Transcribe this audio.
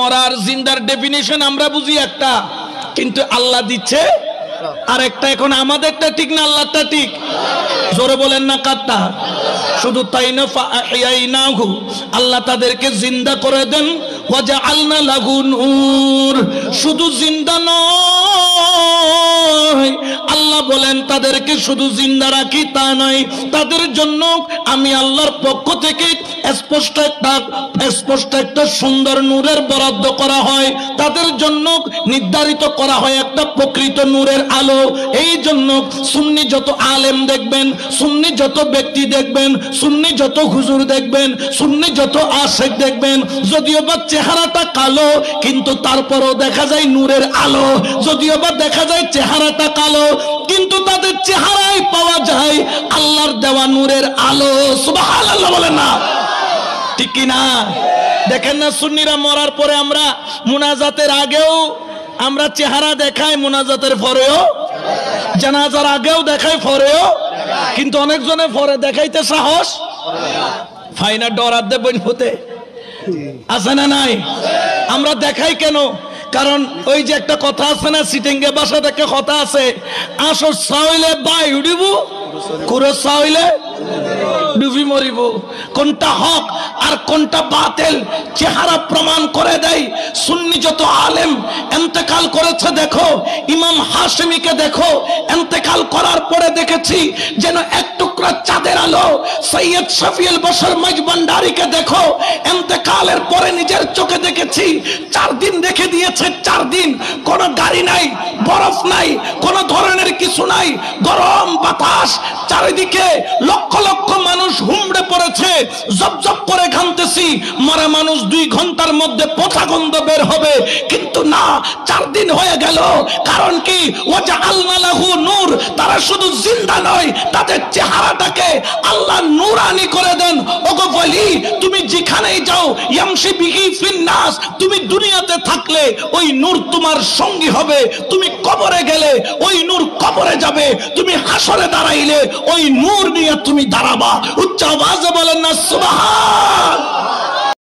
মরার জিন্দার ডেফিনিশন আমরা বুঝি একটা, কিন্তু আল্লাহ দিচ্ছে আরেকটা। এখন আমাদেরটা ঠিক না আল্লাহটা ঠিক? জোরে বলেন না কাটটা। শুধু তাই না, ফাআহইয়াইনাহু, আল্লাহ তাদেরকে জিন্দা করে দেন। ওয়াজআলনা লাহু নূর, শুধু জিন্দা নয়, আল্লাহ বলেন তাদেরকে শুধু জিন্দা রাখি তা নয়, তাদের জন্য আমি আল্লাহর পক্ষ থেকে স্পষ্ট একটা সুন্দর নূরের বরাদ্দ করা হয়, তাদের জন্য নির্ধারিত করা হয় একটা প্রকৃত নূরের আলো। এই জন্য সুন্নি যত আলেম দেখবেন, সুন্নি যত ব্যক্তি দেখবেন, সুন্নি যত হুজুর দেখবেন, সুন্নি যত আশেক দেখবেন, যদিও বা চেহারাটা কালো কিন্তু তারপরও দেখা যায় নূরের আলো। যদিও বা দেখা যায় চেহারাটা কালো কিন্তু তাদের চেহারায় পাওয়া যায় আল্লাহর দেওয়া নূরের আলো। সুবহানাল্লাহ বলেন না ঠিক কি না? দেখেন না সুন্নিরা মরার পরে আমরা মুনাজাতের আগেও আমরা চেহারা দেখাই, মুনাজাতের পরেও, জানাজার আগেও দেখাই, পরেও, কিন্তু অনেকজনে পরে দেখাইতে সাহস ফাইনা, ডরার দেবেন হতে আছে না নাই? আমরা দেখাই কেন? কারণ ওই যে একটা কথা আছে না, সিটিংয়ে বাসা থেকে কথা আছে, আসো চাইলে বাই উড়িব, কুরো চাইলে ডুবি মরিব। কোনটা হক আর কোনটা বাতিল চেহারা প্রমাণ করে দেয়। সুন্নি যত আলেম ইন্তেকাল করেছে দেখো, ইমাম হাশেমিকে দেখো, ইন্তেকাল করার পরে দেখেছি যেন এক টুকরা চাঁদের আলো। সৈয়দ শফিউল বশর মজবন্ডারিকে দেখো, ইন্তেকালের পরে নিজের চোখে দেখেছি 4 দিন রেখে দিয়েছে, 4 দিন কোনো গাড়ি নাই, বরফ নাই, কোনো ধরনের কিছু নাই, গরম বাতাস, চারিদিকে লক্ষ লক্ষ মানুষ হুমড়ে পড়েছে, জবজব করে ঘামতেছি, মরা মানুষ 2 ঘন্টার মধ্যে পচা গন্ধ বের হবে, কিন্তু না, 4 দিন হয়ে গেল। কারণ কি? ওয়াজআলনা লাহু নূর, তারা শুধু জিন্দা নয়, তাদের চেহারাটাকে আল্লাহ নূরানি করে দেন। ওগো বলি, তুমি যেখানেই যাও, ইয়ামশি বিহি ফিন নাস, তুমি দুনিয়াতে থাকলে ওই নূর তোমার সঙ্গী হবে, তুমি কবরে গেলে ওই নূর কবরে যাবে, তুমি হাসরে দাঁড়াইলে ওই নূর নিয়ে তুমি দাঁড়াবা। উচ্চ আওয়াজে বলেন না সুবহান।